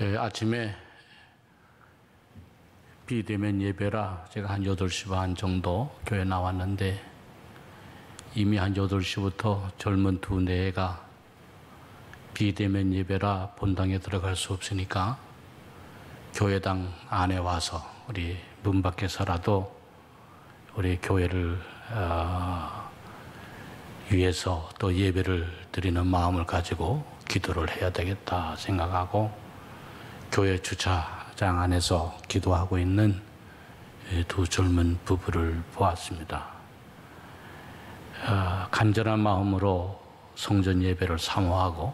아침에 비대면 예배라 제가 한 8시 반 정도 교회 나왔는데 이미 한 8시부터 젊은 두 내가 비대면 예배라 본당에 들어갈 수 없으니까 교회당 안에 와서 우리 문 밖에서라도 우리 교회를 위해서 또 예배를 드리는 마음을 가지고 기도를 해야 되겠다 생각하고 교회 주차장 안에서 기도하고 있는 두 젊은 부부를 보았습니다. 간절한 마음으로 성전 예배를 사모하고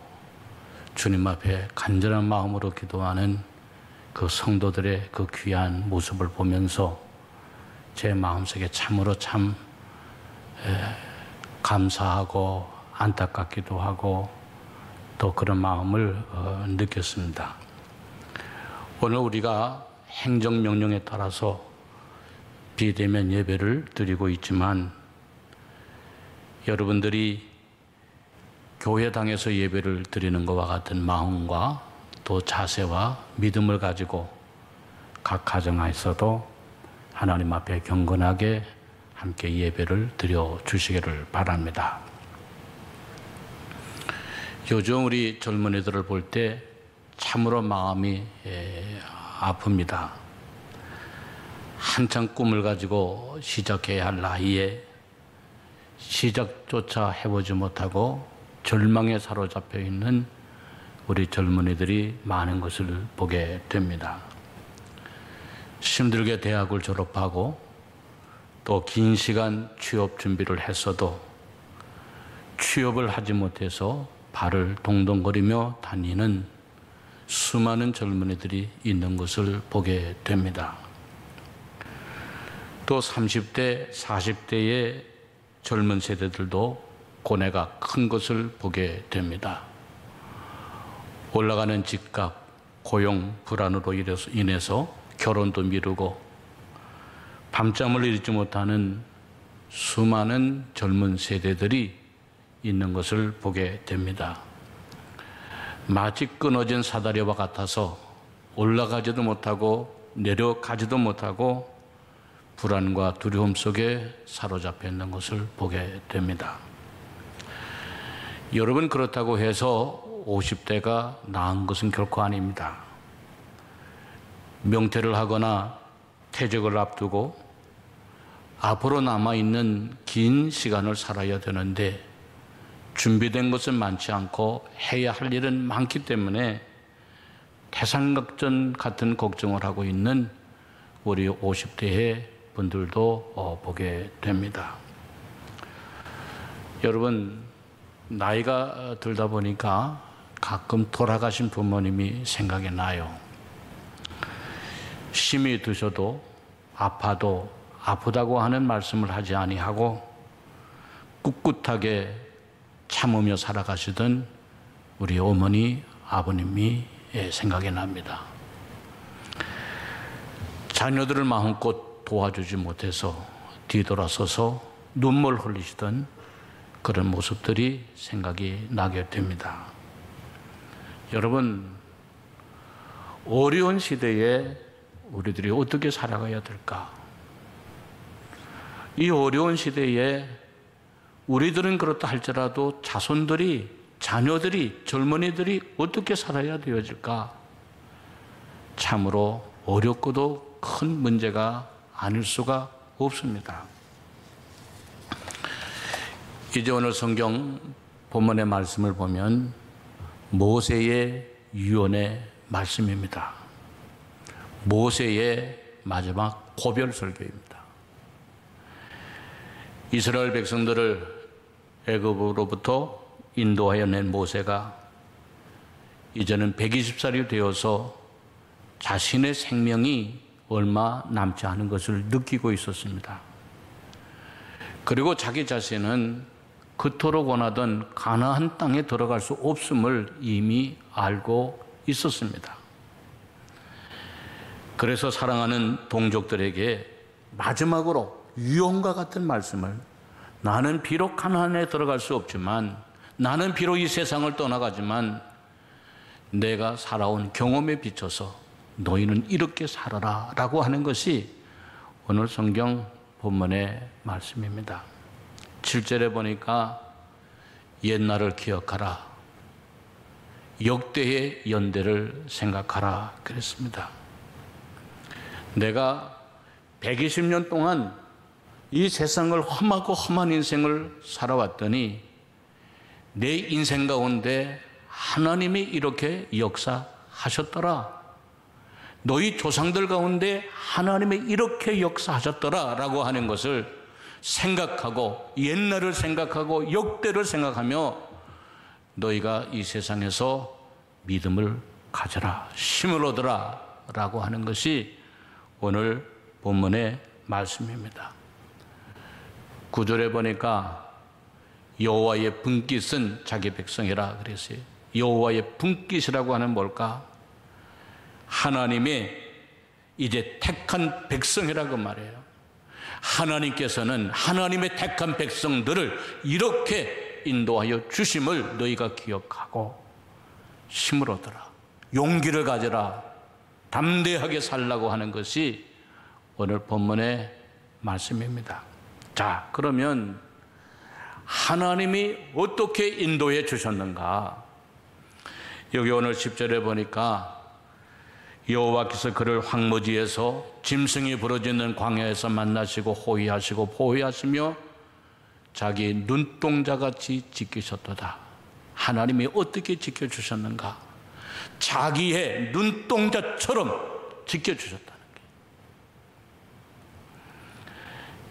주님 앞에 간절한 마음으로 기도하는 그 성도들의 그 귀한 모습을 보면서 제 마음속에 참으로 참 감사하고 안타깝기도 하고 또 그런 마음을 느꼈습니다. 오늘 우리가 행정명령에 따라서 비대면 예배를 드리고 있지만 여러분들이 교회당에서 예배를 드리는 것과 같은 마음과 또 자세와 믿음을 가지고 각 가정에서도 하나님 앞에 경건하게 함께 예배를 드려 주시기를 바랍니다. 요즘 우리 젊은이들을 볼 때 참으로 마음이 아픕니다. 한창 꿈을 가지고 시작해야 할 나이에 시작조차 해보지 못하고 절망에 사로잡혀 있는 우리 젊은이들이 많은 것을 보게 됩니다. 힘들게 대학을 졸업하고 또 긴 시간 취업 준비를 했어도 취업을 하지 못해서 발을 동동거리며 다니는 수많은 젊은이들이 있는 것을 보게 됩니다. 또 30대, 40대의 젊은 세대들도 고뇌가 큰 것을 보게 됩니다. 올라가는 집값, 고용 불안으로 인해서 결혼도 미루고 밤잠을 이루지 못하는 수많은 젊은 세대들이 있는 것을 보게 됩니다. 마치 끊어진 사다리와 같아서 올라가지도 못하고 내려가지도 못하고 불안과 두려움 속에 사로잡혀 있는 것을 보게 됩니다. 여러분, 그렇다고 해서 50대가 나은 것은 결코 아닙니다. 명퇴를 하거나 퇴직을 앞두고 앞으로 남아있는 긴 시간을 살아야 되는데 준비된 것은 많지 않고 해야 할 일은 많기 때문에 태산각전 같은 걱정을 하고 있는 우리 50대의 분들도 보게 됩니다. 여러분, 나이가 들다 보니까 가끔 돌아가신 부모님이 생각이 나요. 힘이 드셔도 아파도 아프다고 하는 말씀을 하지 아니하고 꿋꿋하게 참으며 살아가시던 우리 어머니, 아버님이 생각이 납니다. 자녀들을 마음껏 도와주지 못해서 뒤돌아서서 눈물 흘리시던 그런 모습들이 생각이 나게 됩니다. 여러분, 어려운 시대에 우리들이 어떻게 살아가야 될까? 이 어려운 시대에 우리들은 그렇다 할지라도 자손들이, 자녀들이, 젊은이들이 어떻게 살아야 되어질까? 참으로 어렵고도 큰 문제가 아닐 수가 없습니다. 이제 오늘 성경 본문의 말씀을 보면 모세의 유언의 말씀입니다. 모세의 마지막 고별 설교입니다. 이스라엘 백성들을 애굽으로부터 인도하여 낸 모세가 이제는 120살이 되어서 자신의 생명이 얼마 남지 않은 것을 느끼고 있었습니다. 그리고 자기 자신은 그토록 원하던 가나안 땅에 들어갈 수 없음을 이미 알고 있었습니다. 그래서 사랑하는 동족들에게 마지막으로 유언과 같은 말씀을, 나는 비록 가나안에 들어갈 수 없지만, 나는 비록 이 세상을 떠나가지만 내가 살아온 경험에 비춰서 너희는 이렇게 살아라 라고 하는 것이 오늘 성경 본문의 말씀입니다. 7절에 보니까 옛날을 기억하라, 역대의 연대를 생각하라 그랬습니다. 내가 120년 동안 이 세상을 험하고 험한 인생을 살아왔더니 내 인생 가운데 하나님이 이렇게 역사하셨더라, 너희 조상들 가운데 하나님이 이렇게 역사하셨더라 라고 하는 것을 생각하고 옛날을 생각하고 역대를 생각하며 너희가 이 세상에서 믿음을 가져라, 힘을 얻으라 라고 하는 것이 오늘 본문의 말씀입니다. 9절에 보니까 여호와의 분깃은 자기 백성이라 그랬어요. 여호와의 분깃이라고 하는 뭘까? 하나님의 이제 택한 백성이라고 말해요. 하나님께서는 하나님의 택한 백성들을 이렇게 인도하여 주심을 너희가 기억하고 힘을 얻어라, 용기를 가져라, 담대하게 살라고 하는 것이 오늘 본문의 말씀입니다. 자, 그러면 하나님이 어떻게 인도해 주셨는가? 여기 오늘 10절에 보니까 여호와께서 그를 황무지에서 짐승이 부러지는 광야에서 만나시고 호위하시고 보호하시며 자기 눈동자같이 지키셨도다. 하나님이 어떻게 지켜주셨는가? 자기의 눈동자처럼 지켜주셨다는 게.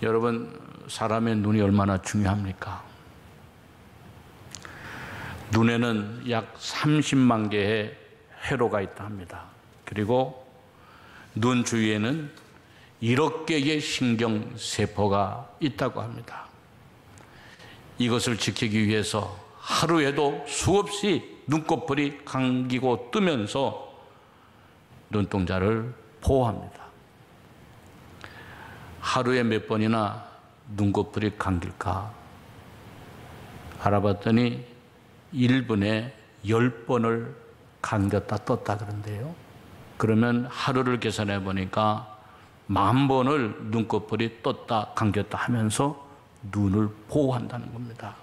여러분, 사람의 눈이 얼마나 중요합니까? 눈에는 약 30만 개의 회로가 있다 합니다. 그리고 눈 주위에는 1억 개의 신경세포가 있다고 합니다. 이것을 지키기 위해서 하루에도 수없이 눈꺼풀이 감기고 뜨면서 눈동자를 보호합니다. 하루에 몇 번이나 눈꺼풀이 감길까 알아봤더니 1분에 10번을 감겼다 떴다 그런데요. 그러면 하루를 계산해 보니까 10,000번을 눈꺼풀이 떴다 감겼다 하면서 눈을 보호한다는 겁니다.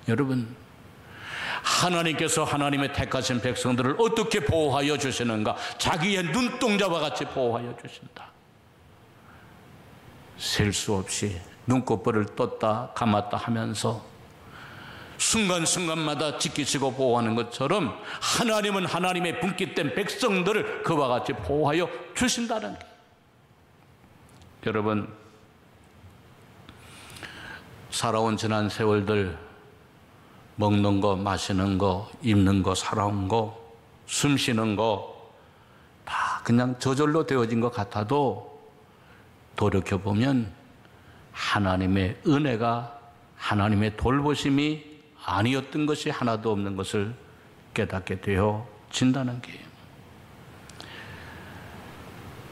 여러분, 하나님께서 하나님의 택하신 백성들을 어떻게 보호하여 주시는가? 자기의 눈동자와 같이 보호하여 주신다. 셀 수 없이 눈꺼풀을 떴다 감았다 하면서 순간순간마다 지키시고 보호하는 것처럼 하나님은 하나님의 분깃된 백성들을 그와 같이 보호하여 주신다는 게. 여러분, 살아온 지난 세월들 먹는 거, 마시는 거, 입는 거, 살아온 거, 숨 쉬는 거 다 그냥 저절로 되어진 것 같아도 돌이켜보면 하나님의 은혜가, 하나님의 돌보심이 아니었던 것이 하나도 없는 것을 깨닫게 되어진다는 게.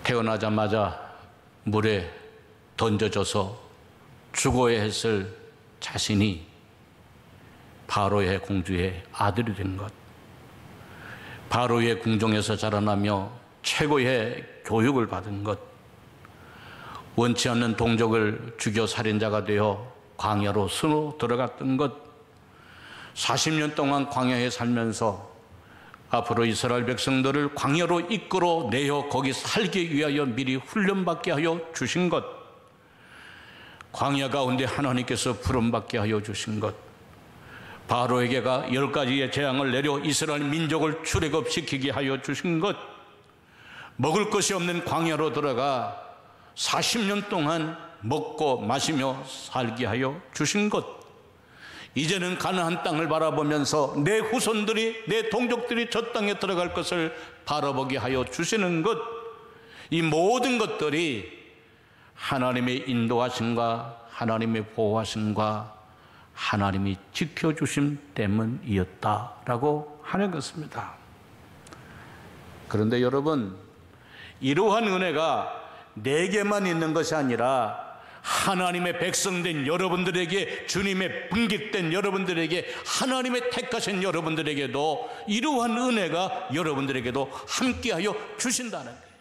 태어나자마자 물에 던져져서 죽어야 했을 자신이 바로의 공주의 아들이 된 것, 바로의 궁정에서 자라나며 최고의 교육을 받은 것, 원치 않는 동족을 죽여 살인자가 되어 광야로 스스로 들어갔던 것, 40년 동안 광야에 살면서 앞으로 이스라엘 백성들을 광야로 이끌어 내어 거기 살기 위하여 미리 훈련받게 하여 주신 것, 광야 가운데 하나님께서 부름받게 하여 주신 것, 바로에게가 10가지의 재앙을 내려 이스라엘 민족을 출애굽시키게 하여 주신 것, 먹을 것이 없는 광야로 들어가 40년 동안 먹고 마시며 살게 하여 주신 것, 이제는 가나안 땅을 바라보면서 내 후손들이, 내 동족들이 저 땅에 들어갈 것을 바라보게 하여 주시는 것, 이 모든 것들이 하나님의 인도하심과 하나님의 보호하심과 하나님이 지켜주심 때문이었다라고 하는 것입니다. 그런데 여러분, 이러한 은혜가 내게만 있는 것이 아니라 하나님의 백성된 여러분들에게, 주님의 분깃된 여러분들에게, 하나님의 택하신 여러분들에게도 이러한 은혜가 여러분들에게도 함께하여 주신다는 거예요.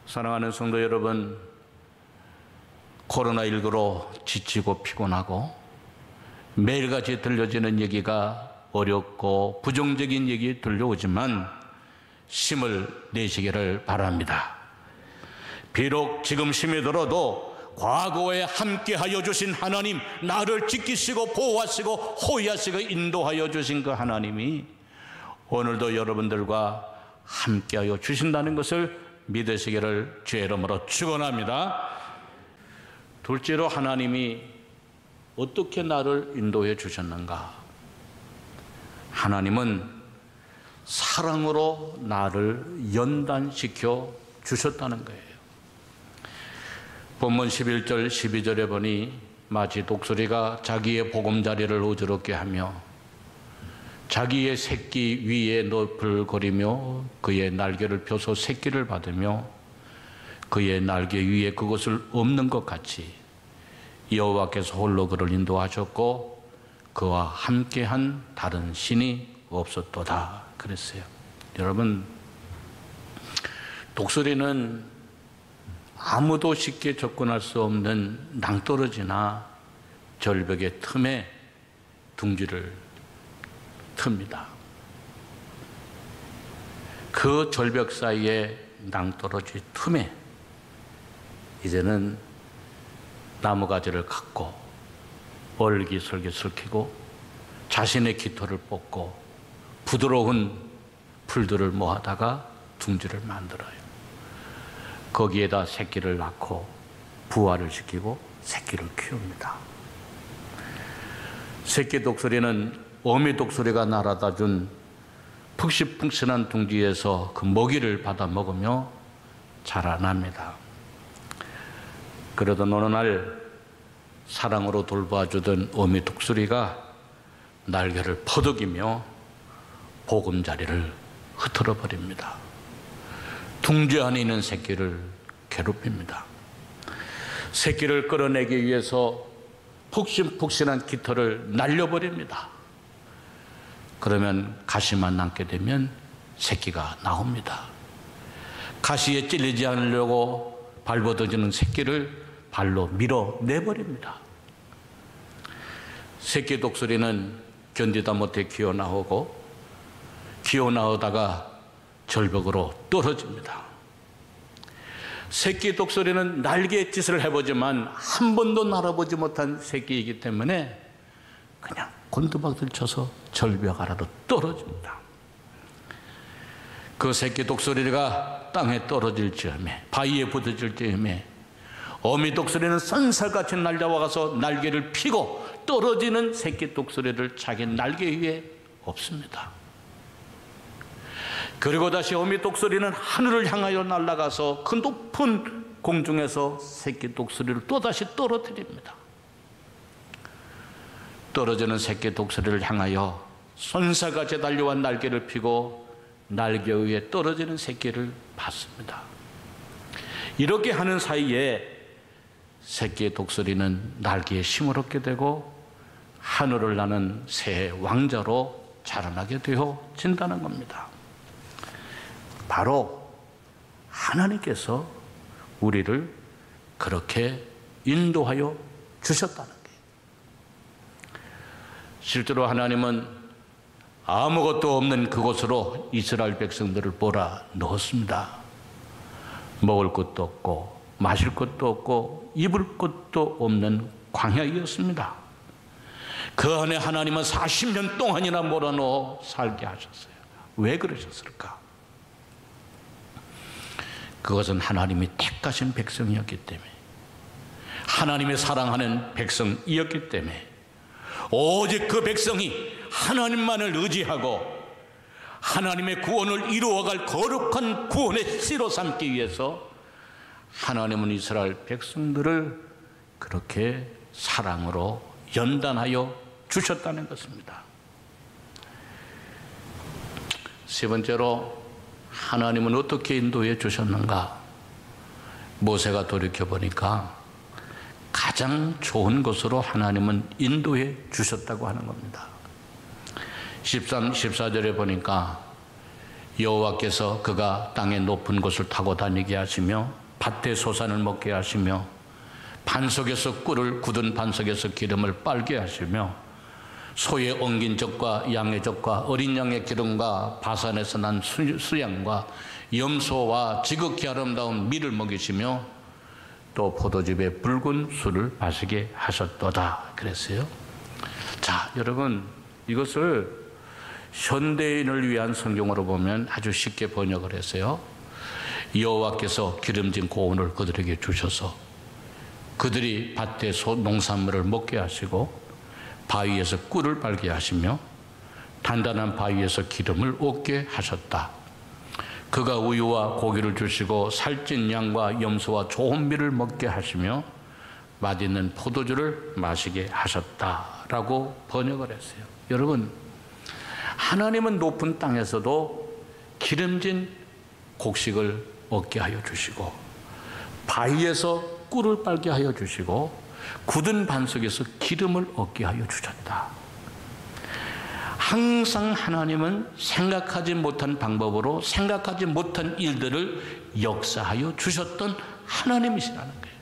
사랑하는 성도 여러분, 코로나19로 지치고 피곤하고 매일같이 들려지는 얘기가 어렵고 부정적인 얘기 들려오지만 힘을 내시기를 바랍니다. 비록 지금 힘이 들어도 과거에 함께하여 주신 하나님, 나를 지키시고 보호하시고 호위하시고 인도하여 주신 그 하나님이 오늘도 여러분들과 함께하여 주신다는 것을 믿으시기를 주의 이름으로 축원합니다. 둘째로, 하나님이 어떻게 나를 인도해 주셨는가? 하나님은 사랑으로 나를 연단시켜 주셨다는 거예요. 본문 11절 12절에 보니 마치 독수리가 자기의 보금자리를 어지럽게 하며 자기의 새끼 위에 너풀거리며 그의 날개를 펴서 새끼를 받으며 그의 날개 위에 그것을 엎는 것 같이 여호와께서 홀로 그를 인도하셨고 그와 함께한 다른 신이 없었도다 그랬어요. 여러분, 독수리는 아무도 쉽게 접근할 수 없는 낭떠러지나 절벽의 틈에 둥지를 틉니다. 그 절벽 사이에 낭떠러지 틈에 이제는 나무가지를 갖고 얼기설기 슬키고 자신의 깃털을 뽑고 부드러운 풀들을 모아다가 둥지를 만들어요. 거기에다 새끼를 낳고 부화를 시키고 새끼를 키웁니다. 새끼 독수리는 어미 독수리가 날아다 준 푹신푹신한 둥지에서 그 먹이를 받아 먹으며 자라납니다. 그러던 어느 날 사랑으로 돌봐주던 어미 독수리가 날개를 퍼덕이며 보금자리를 흐트러 버립니다. 둥지 안에 있는 새끼를 괴롭힙니다. 새끼를 끌어내기 위해서 푹신푹신한 깃털을 날려버립니다. 그러면 가시만 남게 되면 새끼가 나옵니다. 가시에 찔리지 않으려고 발버둥이는 새끼를 발로 밀어내버립니다. 새끼 독수리는 견디다 못해 기어나오다가 절벽으로 떨어집니다. 새끼 독수리는 날개의 짓을 해보지만 한 번도 날아보지 못한 새끼이기 때문에 그냥 곤두박질 쳐서 절벽 아래로 떨어집니다. 그 새끼 독수리가 땅에 떨어질 즈음에, 바위에 부딪힐 즈음에 어미 독수리는 선살같이 날려와서 날개를 펴고 떨어지는 새끼 독수리를 자기 날개 위에 엎습니다. 그리고 다시 어미 독수리는 하늘을 향하여 날아가서 그 높은 공중에서 새끼 독수리를 또다시 떨어뜨립니다. 떨어지는 새끼 독수리를 향하여 손살같이 달려온 날개를 펴고 날개 위에 떨어지는 새끼를 받습니다. 이렇게 하는 사이에 새끼 독수리는 날개에 힘을 얻게 되고 하늘을 나는 새 왕자로 자라나게 되어진다는 겁니다. 바로 하나님께서 우리를 그렇게 인도하여 주셨다는 거예요. 실제로 하나님은 아무것도 없는 그곳으로 이스라엘 백성들을 몰아넣었습니다. 먹을 것도 없고 마실 것도 없고 입을 것도 없는 광야이었습니다. 그 안에 하나님은 40년 동안이나 몰아넣어 살게 하셨어요. 왜 그러셨을까? 그것은 하나님이 택하신 백성이었기 때문에, 하나님의 사랑하는 백성이었기 때문에, 오직 그 백성이 하나님만을 의지하고 하나님의 구원을 이루어갈 거룩한 구원의 씨로 삼기 위해서 하나님은 이스라엘 백성들을 그렇게 사랑으로 연단하여 주셨다는 것입니다. 세 번째로, 하나님은 어떻게 인도해 주셨는가? 모세가 돌이켜보니까 가장 좋은 곳으로 하나님은 인도해 주셨다고 하는 겁니다. 14절에 보니까 여호와께서 그가 땅의 높은 곳을 타고 다니게 하시며 밭의 소산을 먹게 하시며 반석에서 꿀을 굳은 반석에서 기름을 빨게 하시며 소의 엉긴 젖과 양의 젖과 어린 양의 기름과 바산에서 난 수양과 염소와 지극히 아름다운 밀을 먹이시며 또 포도즙에 붉은 술을 마시게 하셨도다 그랬어요. 자, 여러분, 이것을 현대인을 위한 성경으로 보면 아주 쉽게 번역을 했어요. 여호와께서 기름진 고운을 그들에게 주셔서 그들이 밭의 농산물을 먹게 하시고 바위에서 꿀을 빨게 하시며 단단한 바위에서 기름을 얻게 하셨다. 그가 우유와 고기를 주시고 살찐 양과 염소와 좋은 밀을 먹게 하시며 맛있는 포도주를 마시게 하셨다라고 번역을 했어요. 여러분, 하나님은 높은 땅에서도 기름진 곡식을 얻게 하여 주시고 바위에서 꿀을 빨게 하여 주시고 굳은 반석에서 기름을 얻게 하여 주셨다. 항상 하나님은 생각하지 못한 방법으로 생각하지 못한 일들을 역사하여 주셨던 하나님이시라는 거예요.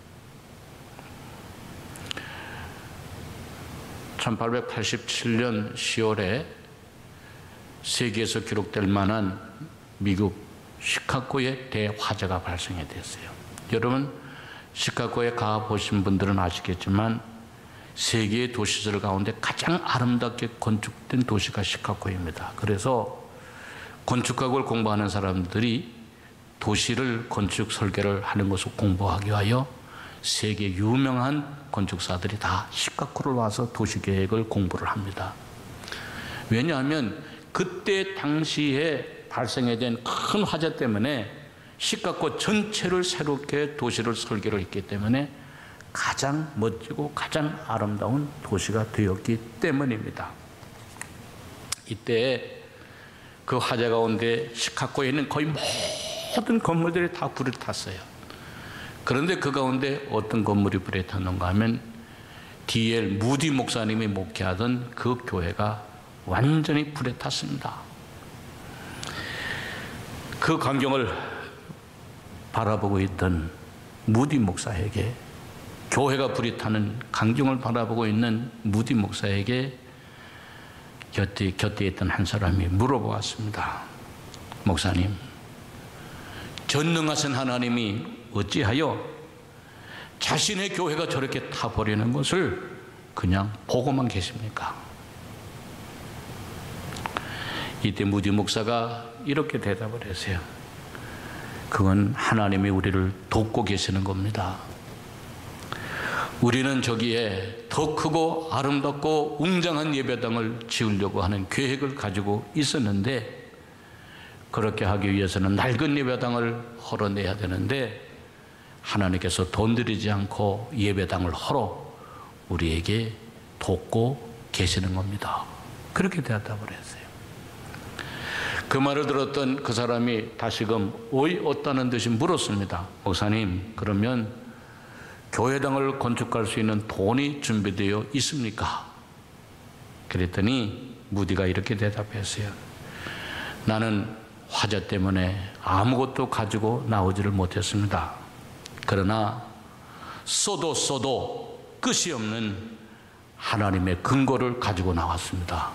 1887년 10월에 세계에서 기록될 만한 미국 시카고의 대화재가 발생이 됐어요. 여러분, 시카고에 가보신 분들은 아시겠지만 세계의 도시들 가운데 가장 아름답게 건축된 도시가 시카고입니다. 그래서 건축학을 공부하는 사람들이 도시를 건축 설계를 하는 것을 공부하기 위하여 세계 유명한 건축사들이 다 시카고를 와서 도시계획을 공부를 합니다. 왜냐하면 그때 당시에 발생해 된 큰 화재 때문에 시카고 전체를 새롭게 도시를 설계를 했기 때문에 가장 멋지고 가장 아름다운 도시가 되었기 때문입니다. 이때 그 화재 가운데 시카고에 있는 거의 모든 건물들이 다 불에 탔어요. 그런데 그 가운데 어떤 건물이 불에 탔는가 하면 D.L. 무디 목사님이 목회하던 그 교회가 완전히 불에 탔습니다. 그 광경을 바라보고 있던 무디 목사에게, 교회가 불이 타는 광경을 바라보고 있는 무디 목사에게 곁에 있던 한 사람이 물어보았습니다. 목사님, 전능하신 하나님이 어찌하여 자신의 교회가 저렇게 타버리는 것을 그냥 보고만 계십니까? 이때 무디 목사가 이렇게 대답을 했어요. 그건 하나님이 우리를 돕고 계시는 겁니다. 우리는 저기에 더 크고 아름답고 웅장한 예배당을 지으려고 하는 계획을 가지고 있었는데, 그렇게 하기 위해서는 낡은 예배당을 헐어내야 되는데 하나님께서 돈 들이지 않고 예배당을 헐어 우리에게 돕고 계시는 겁니다. 그렇게 대답을 했어요. 그 말을 들었던 그 사람이 다시금 어떠는 듯이 물었습니다. 목사님, 그러면 교회당을 건축할 수 있는 돈이 준비되어 있습니까? 그랬더니 무디가 이렇게 대답했어요. 나는 화재 때문에 아무것도 가지고 나오지를 못했습니다. 그러나 써도 끝이 없는 하나님의 근거를 가지고 나왔습니다.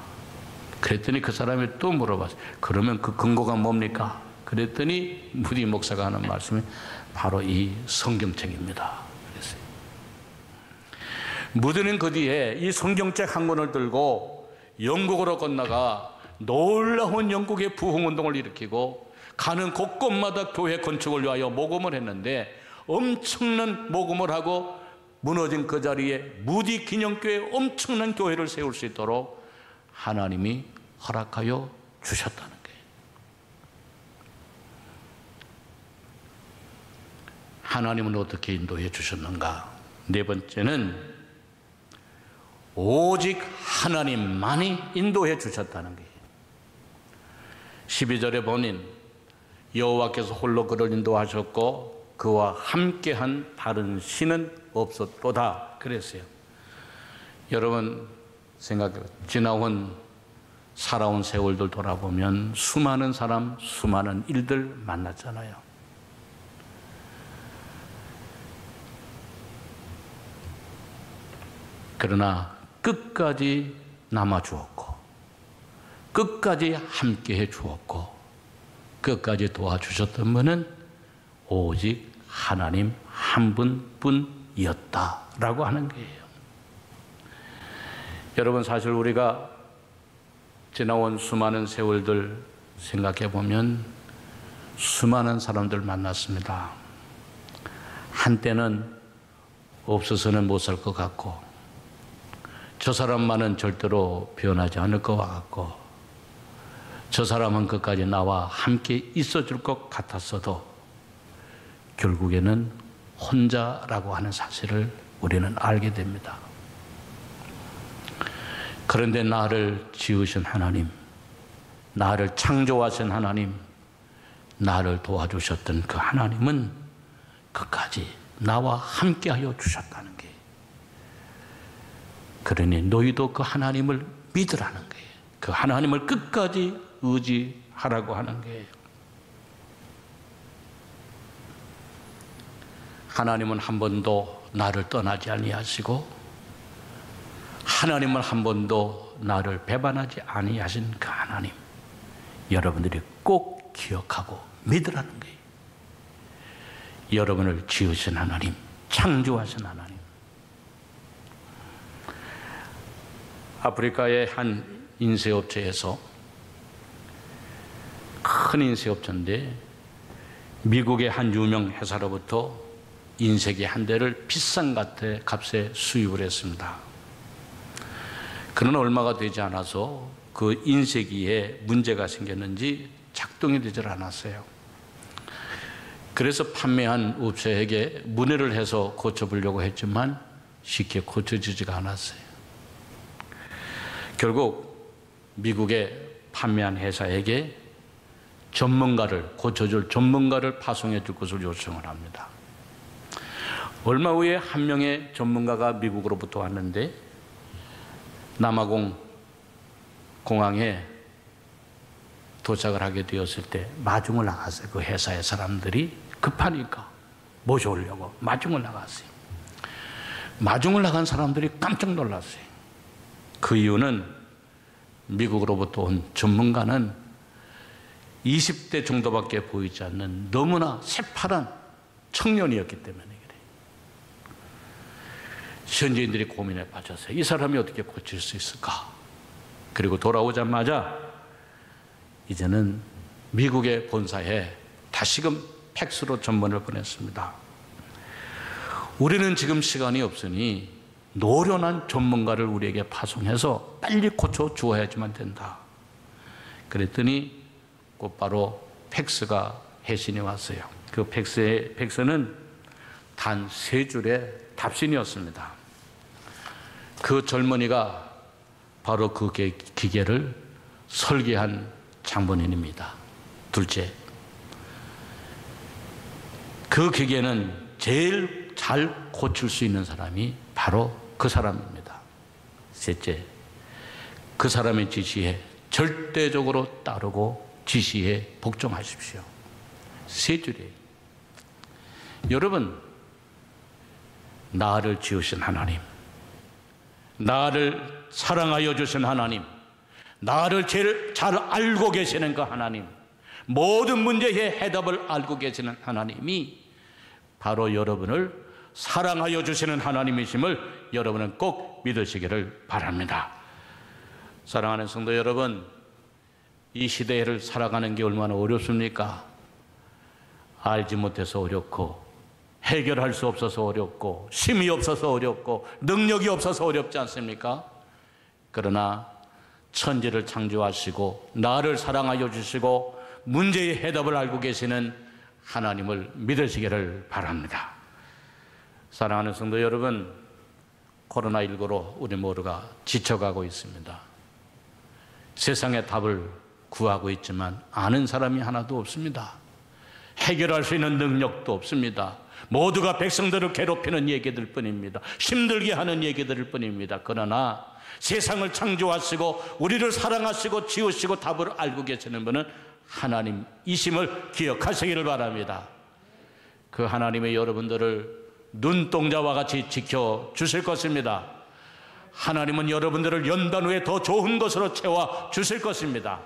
그랬더니 그 사람이 또 물어봤어요. 그러면 그 근거가 뭡니까? 그랬더니 무디 목사가 하는 말씀이 바로 이 성경책입니다. 그랬어요. 무디는 그 뒤에 이 성경책 한 권을 들고 영국으로 건너가 놀라운 영국의 부흥운동을 일으키고 가는 곳곳마다 교회 건축을 위하여 모금을 했는데, 엄청난 모금을 하고 무너진 그 자리에 무디 기념교회 엄청난 교회를 세울 수 있도록 하나님이 허락하여 주셨다는 거예요. 하나님은 어떻게 인도해 주셨는가? 네 번째는 오직 하나님만이 인도해 주셨다는 거예요. 12절에 보니 여호와께서 홀로 그를 인도하셨고 그와 함께한 다른 신은 없었도다 그랬어요. 여러분 생각해 살아온 세월들 돌아보면 수많은 사람, 수많은 일들 만났잖아요. 그러나 끝까지 남아주었고, 끝까지 함께해 주었고, 끝까지 도와주셨던 분은 오직 하나님 한 분뿐이었다라고 하는 거예요. 여러분, 사실 우리가 지나온 수많은 세월들 생각해 보면 수많은 사람들 만났습니다. 한때는 없어서는 못 살 것 같고, 저 사람만은 절대로 변하지 않을 것 같고, 저 사람은 끝까지 나와 함께 있어줄 것 같았어도 결국에는 혼자라고 하는 사실을 우리는 알게 됩니다. 그런데 나를 지으신 하나님, 나를 창조하신 하나님, 나를 도와주셨던 그 하나님은 끝까지 나와 함께하여 주셨다는 게, 그러니 너희도 그 하나님을 믿으라는 거예요. 그 하나님을 끝까지 의지하라고 하는 거예요. 하나님은 한 번도 나를 떠나지 아니하시고, 하나님은 한 번도 나를 배반하지 아니하신 그 하나님, 여러분들이 꼭 기억하고 믿으라는 거예요. 여러분을 지으신 하나님, 창조하신 하나님. 아프리카의 한 인쇄업체에서, 큰 인쇄업체인데 미국의 한 유명 회사로부터 인쇄기 한 대를 비싼 값에 수입을 했습니다. 그러나 얼마가 되지 않아서 그 인쇄기에 문제가 생겼는지 작동이 되질 않았어요. 그래서 판매한 업체에게 문의를 해서 고쳐보려고 했지만 쉽게 고쳐지지가 않았어요. 결국 미국에 판매한 회사에게 고쳐줄 전문가를 파송해 줄 것을 요청을 합니다. 얼마 후에 한 명의 전문가가 미국으로부터 왔는데 남아공 공항에 도착을 하게 되었을 때 마중을 나갔어요. 그 회사의 사람들이 급하니까 모셔오려고 마중을 나갔어요. 마중을 나간 사람들이 깜짝 놀랐어요. 그 이유는 미국으로부터 온 전문가는 20대 정도밖에 보이지 않는 너무나 새파란 청년이었기 때문에 그래요. 현지인들이 고민에 빠졌어요. 이 사람이 어떻게 고칠 수 있을까? 그리고 돌아오자마자 이제는 미국의 본사에 다시금 팩스로 전문을 보냈습니다. 우리는 지금 시간이 없으니 노련한 전문가를 우리에게 파송해서 빨리 고쳐 주어야지만 된다. 그랬더니 곧바로 팩스가 회신이 왔어요. 그 팩스는 단 3줄의 답신이었습니다. 그 젊은이가 바로 그 기계를 설계한 장본인입니다. 둘째, 그 기계는 제일 잘 고칠 수 있는 사람이 바로 그 사람입니다. 셋째, 그 사람의 지시에 절대적으로 따르고 지시에 복종하십시오. 3줄이에요. 여러분, 나를 지으신 하나님, 나를 사랑하여 주신 하나님, 나를 제일 잘 알고 계시는 그 하나님, 모든 문제의 해답을 알고 계시는 하나님이 바로 여러분을 사랑하여 주시는 하나님이심을 여러분은 꼭 믿으시기를 바랍니다. 사랑하는 성도 여러분, 이 시대를 살아가는 게 얼마나 어렵습니까? 알지 못해서 어렵고, 해결할 수 없어서 어렵고, 힘이 없어서 어렵고, 능력이 없어서 어렵지 않습니까? 그러나 천지를 창조하시고 나를 사랑하여 주시고 문제의 해답을 알고 계시는 하나님을 믿으시기를 바랍니다. 사랑하는 성도 여러분, 코로나19로 우리 모두가 지쳐가고 있습니다. 세상의 답을 구하고 있지만 아는 사람이 하나도 없습니다. 해결할 수 있는 능력도 없습니다. 모두가 백성들을 괴롭히는 얘기들 뿐입니다. 힘들게 하는 얘기들 뿐입니다. 그러나 세상을 창조하시고 우리를 사랑하시고 지으시고 답을 알고 계시는 분은 하나님이심을 기억하시기를 바랍니다. 그 하나님의 여러분들을 눈동자와 같이 지켜주실 것입니다. 하나님은 여러분들을 연단 후에 더 좋은 것으로 채워주실 것입니다.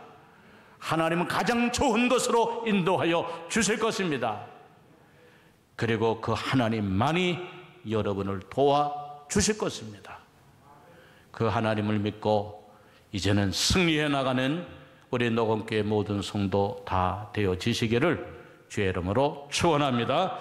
하나님은 가장 좋은 것으로 인도하여 주실 것입니다. 그리고 그 하나님만이 여러분을 도와주실 것입니다. 그 하나님을 믿고 이제는 승리해 나가는 우리 녹음교회 모든 성도 다 되어지시기를 주의 이름으로 축원합니다.